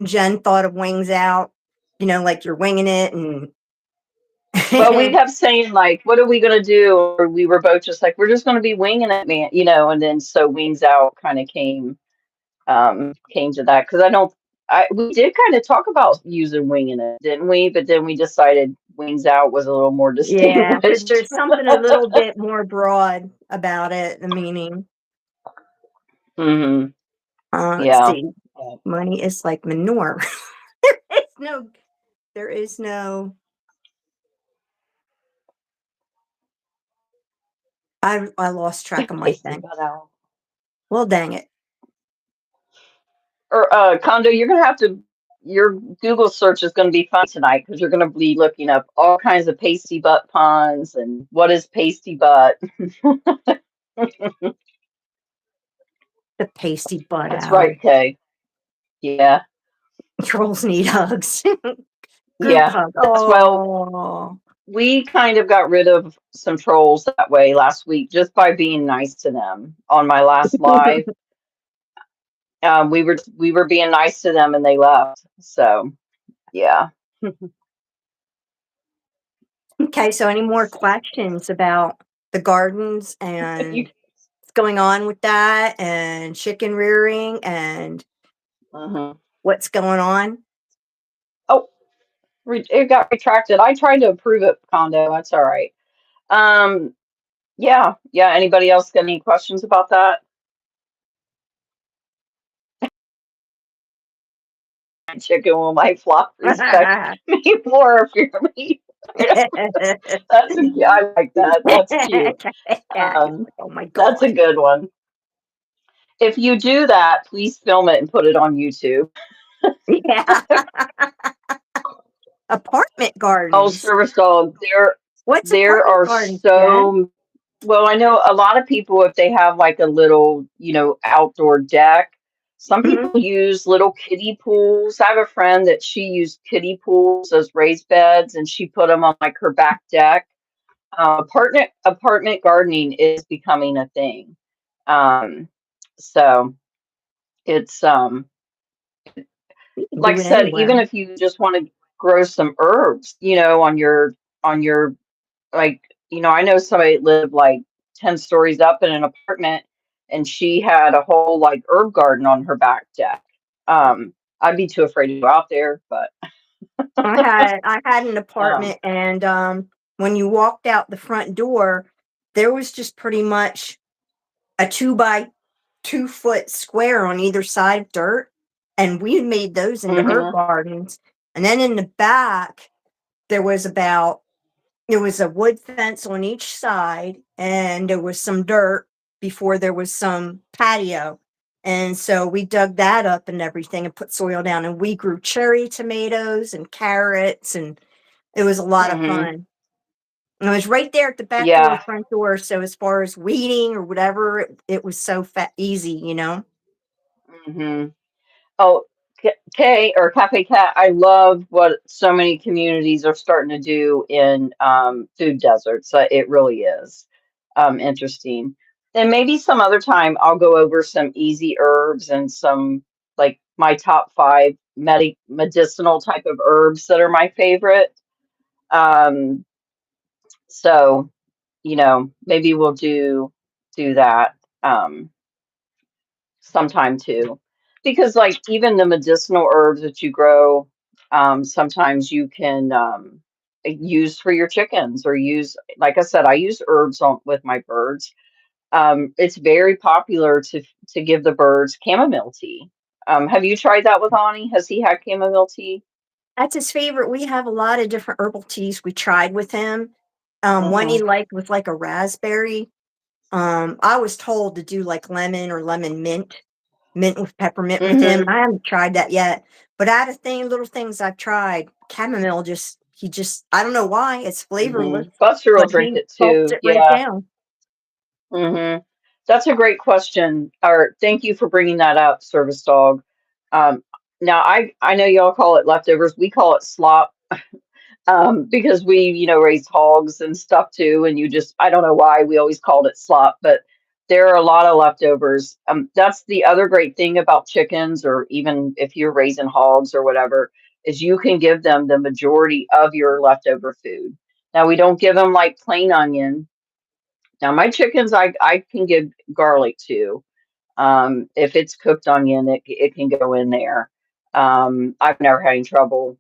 Jen thought of Wings Out. Like you're winging it, and well, we kept saying like, what are we gonna do? Or we were both just like, we're just gonna be winging it, man, and then so wings out kind of came to that because we did kind of talk about using winging it, didn't we? But then we decided wings out was a little more yeah, because distinguished. there's something a little bit more broad about it. The meaning. Hmm. Let's Yeah. see. Money is like manure. It's no. There is no. I lost track of my Tasty thing. but out. Well, dang it. Or Condo, you're gonna have to. Your Google search is going to be fun tonight because you're going to be looking up all kinds of pasty butt puns and what is pasty butt. The pasty butt That's out. right, Kay. Yeah, Trolls need hugs. Group yeah. hug. That's well. Oh. We kind of got rid of some trolls that way last week just by being nice to them on my last live. We were being nice to them and they left. So yeah. Okay, so any more questions about the gardens You, and what's going on with that and chicken rearing and mhm. what's going on? Oh, it got retracted. I tried to approve it, Condo. That's all right. Um, yeah, yeah. Anybody else got any questions about that? Chicken will my flock respect me more if you're me. I like that. That's cute. Um, Oh my that's a god. good one. If you do that, please film it and put it on YouTube. Yeah. Apartment Oh, gardens. service dog, What's there apartment are gardens, Jen? so well, I know a lot of people if they have like a little, outdoor deck, some Mhm. people use little kiddie pools. I have a friend that she used kiddie pools as raised beds and she put them on like her back deck. Apartment gardening is becoming a thing. Um, so it's You can like do I it said, anywhere. even if you just want to grow some herbs, on your like, I know somebody lived like 10 stories up in an apartment and she had a whole like herb garden on her back deck. I'd be too afraid to go out there, but I had an um, apartment, and when you walked out the front door, there was just pretty much a 2 by 2 foot square on either side of dirt, and we made those into herb hmm gardens. And then in the back, there was about there was a wood fence on each side, and there was some dirt before there was some patio. And so we dug that up and everything and put soil down, and we grew cherry tomatoes and carrots, and it was a lot of hmm fun. And it was right there at the back door, yeah. front door. So as far as weeding or whatever, it was so easy, you know. hmm Oh, K or Cafe Cat, I love what so many communities are starting to do in food deserts. It really is interesting. And maybe some other time I'll go over some easy herbs and some like my top five medicinal type of herbs that are my favorite. Um, so, maybe we'll do that. Sometime too. Because like even the medicinal herbs that you grow, sometimes you can use for your chickens or use, like I said, I use herbs with my birds. It's very popular to give the birds chamomile tea. Have you tried that with Ani? Has he had chamomile tea? That's his favorite. We have a lot of different herbal teas we tried with him. One Mm-hmm. he liked was like a raspberry. I was told to do like lemon or lemon mint with peppermint with him. Mm-hmm. I haven't tried that yet. But out of little things I've tried, chamomile I don't know why, it's flavorless, Mm-hmm. Buster will but drink he it gulps too. it right Yeah. down. Mm-hmm. That's a great question. Or thank you for bringing that up, service dog. Um, now I know y'all call it leftovers. We call it slop, because we raise hogs and stuff too. And I don't know why we always called it slop, but there are a lot of leftovers. That's the other great thing about chickens, or even if you're raising hogs or whatever, is you can give them the majority of your leftover food. Now we don't give them like plain onion. Now my chickens, I can give garlic to. If it's cooked onion, it can go in there. I've never had any trouble.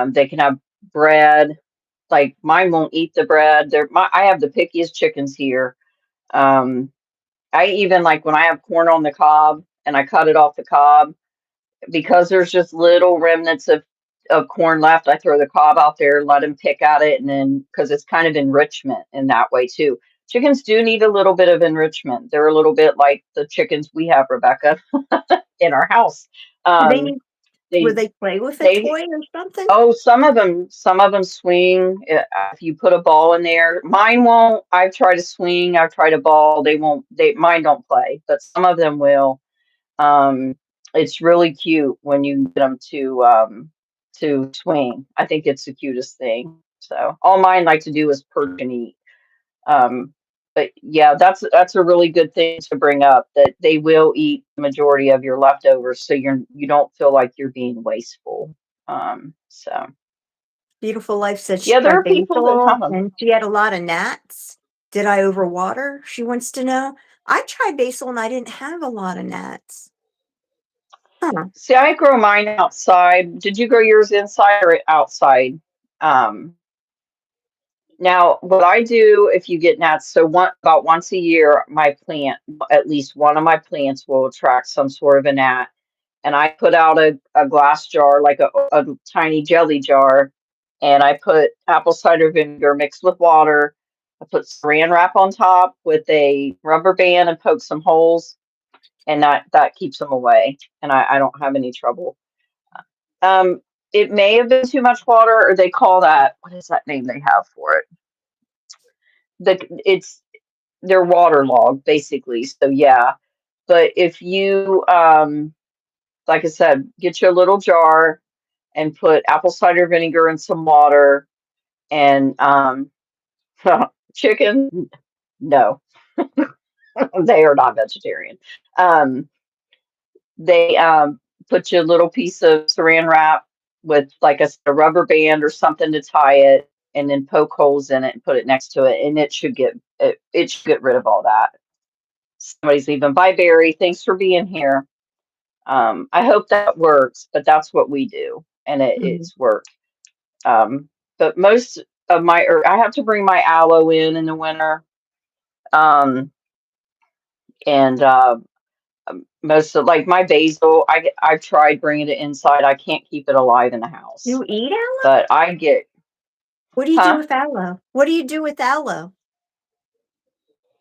They can have bread. Like mine won't eat the bread. I have the pickiest chickens here. Um, I even like when I have corn on the cob and I cut it off the cob, because there's just little remnants of corn left. I throw the cob out there, let them pick at it, and then because it's kind of enrichment in that way too. Chickens do need a little bit of enrichment. They're a little bit like the chickens we have, Rebecca, in our house. Do they Um, need will they they play with a they toy or something? oh, some of them swing. If you put a ball in there, mine won't. I've tried to swing. I've tried a ball. They won't. Mine don't play, but some of them will. Um, it's really cute when you get them to swing. I think it's the cutest thing. So all mine like to do is perch and eat. Um, but yeah, that's a really good thing to bring up, that they will eat the majority of your leftovers, so you don't feel like you're being wasteful. So Beautiful Life said she yeah, there tried are people that have basil them. and she had a lot of gnats. Did I overwater? She wants to know. I tried basil and I didn't have a lot of gnats. Huh. See, I grow mine outside. Did you grow yours inside or outside? Um, Now, what I do if you get gnats, so about once a year, at least one of my plants will attract some sort of a gnat. And I put out a glass jar, like a tiny jelly jar, and I put apple cider vinegar mixed with water. I put saran wrap on top with a rubber band and poke some holes, and that keeps them away. And I don't have any trouble. Um, it may have been too much water, or they call that, what is that name they have for it? They're waterlogged basically. So yeah, but if you like I said, get you a little jar and put apple cider vinegar and some water and chicken. No, they are not vegetarian. Um, they put you a little piece of saran wrap with like a rubber band or something to tie it, and then poke holes in it and put it next to it, and it should get rid of all that. Somebody's leaving. Bye, Barry. Thanks for being here. I hope that works, but that's what we do, and Mhm. it's worked. Um, but most of or I have to bring my aloe in the winter, um, and most of like my basil, I've tried bringing it inside. I can't keep it alive in the house, You eat aloe? but I get, What do you do huh? with aloe? What do you do with aloe?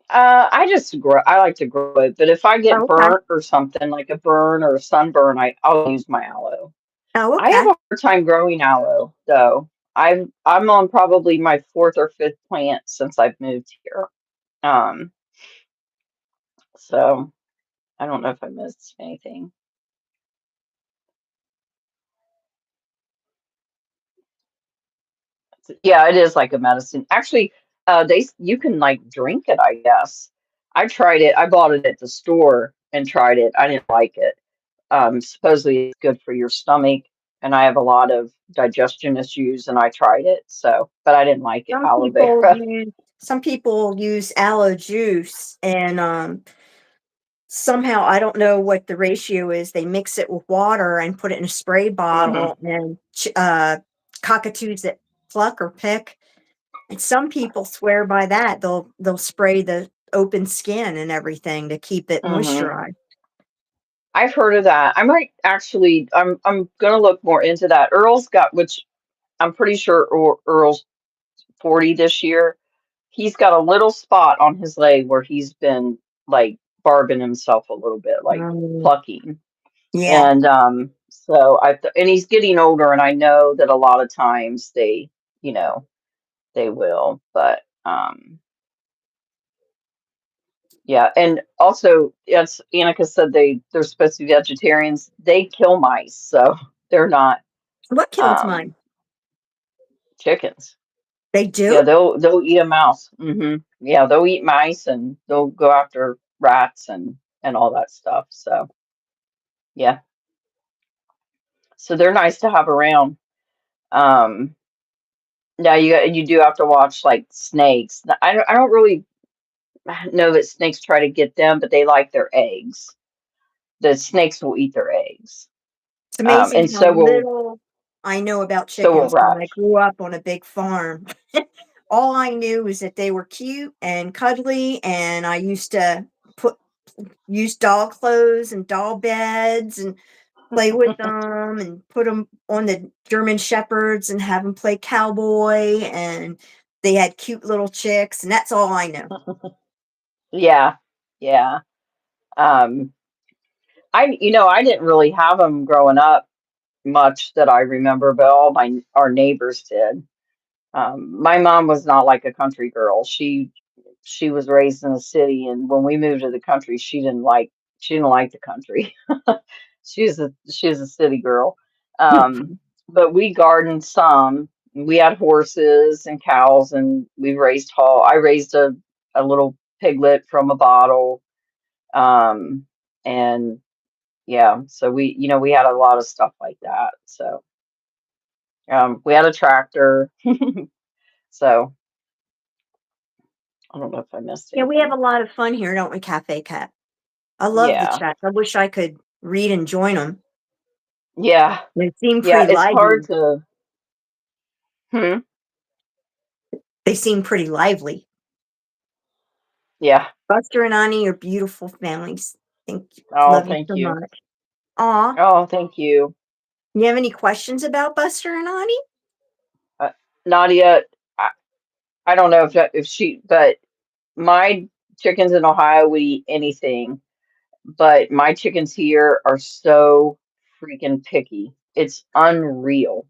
I just grow. I like to grow it, but if I get Oh, okay. burnt or something like a burn or a sunburn, I'll use my aloe. Oh, I have okay. a hard time growing aloe though. I'm on probably my fourth or fifth plant since I've moved here. Um, so I don't know if I missed anything. Yeah, it is like a medicine. Actually, you can like drink it, I guess. I tried it. I bought it at the store and tried it. I didn't like it. Supposedly it's good for your stomach, and I have a lot of digestion issues, and I tried it. So, but I didn't like it, Some aloe people vera. use some people use aloe juice and somehow I don't know what the ratio is. They mix it with water and put it in a spray Hmm. bottle and cockatoos that pluck or pick. And some people swear by that. They'll spray the open skin and everything to keep it Hmm. moisturized. I've heard of that. I might actually. I'm gonna look more into that. Earl's got, which I'm pretty sure Earl's 40 this year. He's got a little spot on his leg where he's been like barbing himself a little bit, like Um, plucking. yeah. And so and he's getting older, and I know that a lot of times you know, they will, but yeah, and also, as Annika said, they're supposed to be vegetarians. They kill mice, so they're not What kills um mine? chickens. They Yeah, do? they'll eat a mouse. Yeah, they'll eat mice, and they'll go after rats and all that stuff. So yeah, so they're nice to have around. Um, Now you do have to watch like snakes. I don't really know that snakes try to get them, but they like their eggs. The snakes will eat their eggs. It's amazing And how little I know about so will chickens because I rats. grew up on a big farm. All I knew is that they were cute and cuddly, and I used to put use doll clothes and doll beds and play with them and put them on the German shepherds and have them play cowboy, and they had cute little chicks, and that's all I know. Yeah, yeah. Um, I didn't really have them growing up much that I remember, but all my our neighbors did. My mom was not like a country girl. She was raised in the city, and when we moved to the country, she didn't like the country. She's a city girl. But we gardened some. We had horses and cows, and we raised hall. I raised a little piglet from a bottle. And yeah, so we had a lot of stuff like that. So we had a tractor. So I don't know if I missed Yeah, we have a anything. lot of fun here, don't we, Cafe Cat? I love the Yeah. chats. I wish I could read and join them. Yeah. They seem Yeah, pretty it's hard lively. to hmm, They seem pretty lively. yeah. Buster and Ani are beautiful families. Thank you. Oh, Love you thank so you. much. Aw, Oh, thank you. you have any questions about Buster and Ani? Uh, Nadia, I, I don't know but my chickens in Ohio would eat anything, but my chickens here are so freaking picky. It's unreal.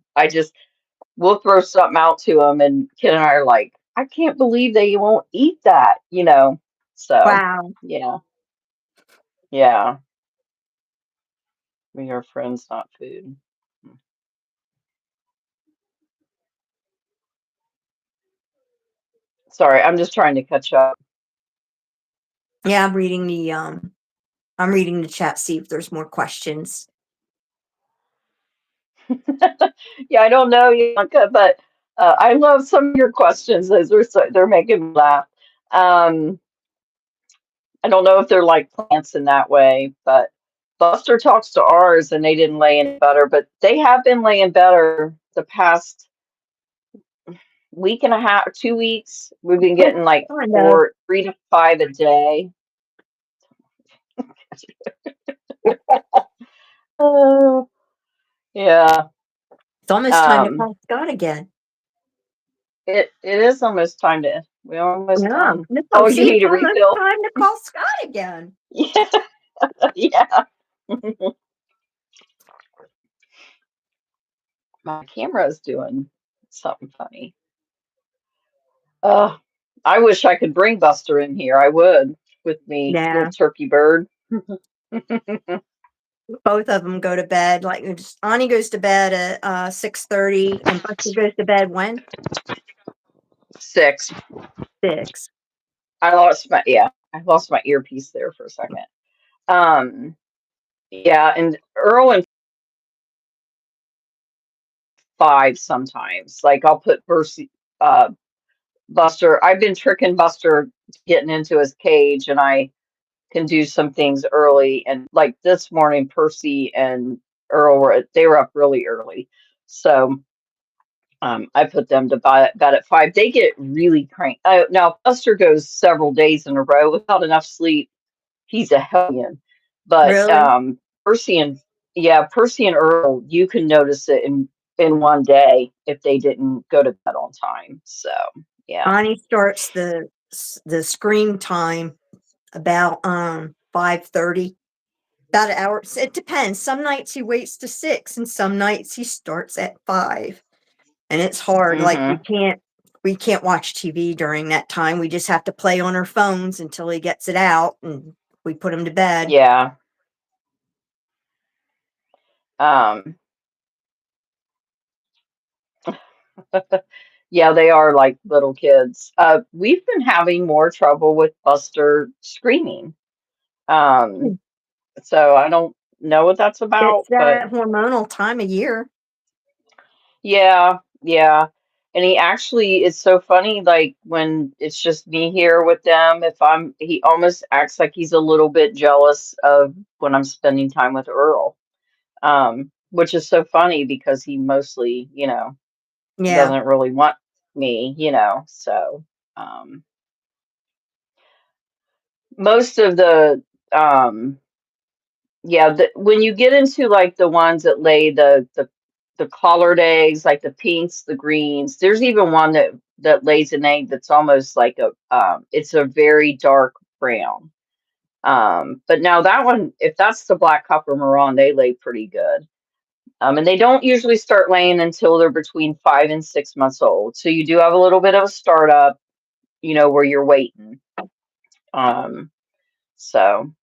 We'll throw something out to them, and Ken and I are like, I can't believe they won't eat that. So, Wow. yeah, yeah, we are friends, not food. Sorry, I'm just trying to catch up. Yeah, I'm reading the chat, see if there's more questions. Yeah, I don't know, Yanka, but I love some of your questions. They're making me laugh. Um, I don't know if they're like plants in that way, but Buster talks to ours, and they didn't lay any better, but they have been laying better the past week and a half, 2 weeks. We've been getting like I know. four, 3 to 5 a day. Oh, yeah. It's almost time to Um, call Scott again. it is almost time to. We're almost Yeah. done. No, Oh, see, you it's need a almost refill? time to call Scott again. Yeah, yeah. My camera's doing something funny. Uh, I wish I could bring Buster in here. I would with me, little Yeah. turkey bird. Both of them go to bed. Like Ani goes to bed at 6:30, and Buster goes to bed when 6. 6. I lost my earpiece there for a second. Um, yeah, and Earl and 5 sometimes. Like I'll put uh, Buster. I've been tricking Buster getting into his cage, and I can do some things early. And like this morning, Percy and Earl they were up really early, so I put them to bed at 5. They get really cranky. Now Buster goes several days in a row without enough sleep. He's a hellion, but Really? Percy and yeah, Percy and Earl, you can notice it in one day if they didn't go to bed on time. So yeah. Ani starts the screen time about 5:30. About an hour. It depends. Some nights he waits to 6, and some nights he starts at 5. And it's hard. Like Hmm. we can't watch TV during that time. We just have to play on our phones until he gets it out, and we put him to bed. Yeah. Um, yeah, they are like little kids. We've been having more trouble with Buster screaming. Hmm. Um, so I don't know what that's It's about, but that hormonal time of year. yeah, yeah. And he actually, it's so funny, like when it's just me here with them, he almost acts like he's a little bit jealous of when I'm spending time with Earl. Which is so funny because he mostly, Yeah. doesn't really want me. So, um, most of um, when you get into like the ones that lay the collared eggs, like the pinks, the greens, there's even one that lays an egg that's almost like it's a very dark brown. But now that one, if that's the black copper maron, they lay pretty good. And they don't usually start laying until they're between 5 and 6 months old. So you do have a little bit of a startup, where you're waiting. Um, so.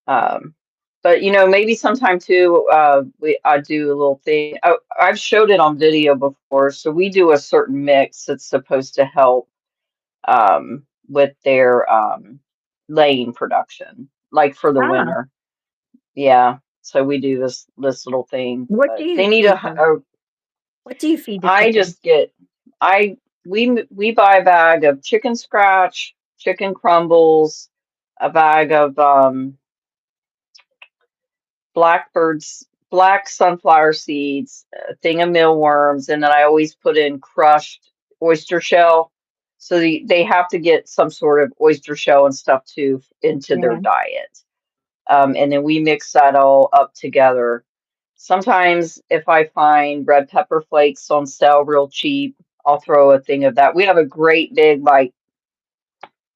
Um, but maybe sometime too, I do a little thing. I've showed it on video before. So we do a certain mix that's supposed to help with their laying production, like for the Ah, winter. Yeah. So we do this little thing, what do but you they need feed them? What do you feed the I chicken? just get I we buy a bag of chicken scratch, chicken crumbles, a bag of black sunflower seeds, a thing of mealworms, and then I always put in crushed oyster shell. So they have to get some sort of oyster shell and stuff too into their Yeah. diet. And then we mix that all up together. Sometimes if I find red pepper flakes on sale real cheap, I'll throw a thing of that. We have a great big like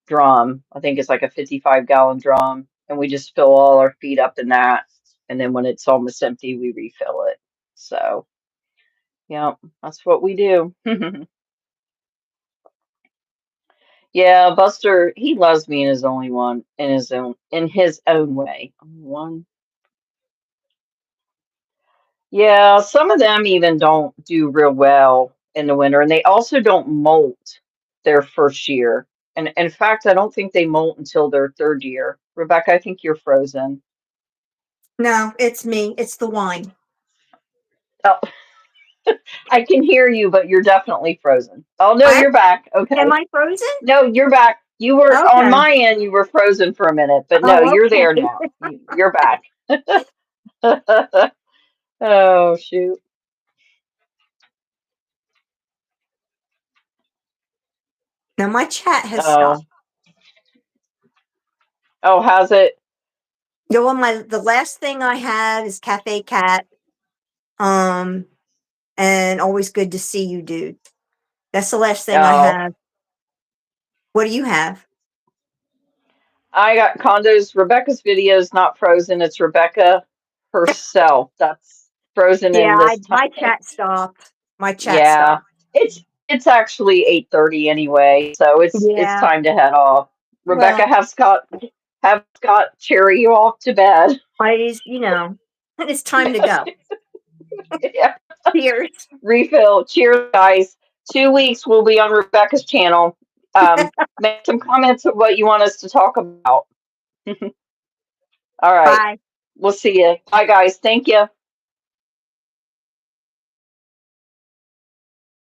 drum. I think it's like a 55-gallon drum, and we just fill all our feed up in that. And then when it's almost empty, we refill it. So, yeah, that's what we do. Yeah, Buster, he loves me in his only one in his own way. One. Yeah, some of them even don't do real well in the winter, and they also don't molt their first year. And in fact, I don't think they molt until their third year. Rebecca, I think you're frozen. No, it's me. It's the wine. Oh, I can hear you, but you're definitely frozen. Oh no, I you're back. am Okay. I frozen? No, you're back. You were on Okay. my end, you were frozen for a minute, but no, Oh, you're there okay. now. You're back. Oh shoot. Now my chat has stopped. Oh. Oh, how's it? You know, the last thing I have is Cafe Cat. Um, and always good to see you, dude. That's the last thing I Oh, have. What do you have? I got condos. Rebecca's video is not frozen. It's Rebecca herself. That's frozen Yeah, in this my time. chat stopped. My chat Yeah. stopped. It's actually 8:30 anyway, so it's Yeah. time to head off. Well, Rebecca, have Scott carry you off to bed. it is, it's time to go. Yeah. Cheers. Refill. Cheers, guys. 2 weeks we'll be on Rebecca's channel. Make some comments of what you want us to talk about. All right. Bye. We'll see you. Bye, guys. Thank you.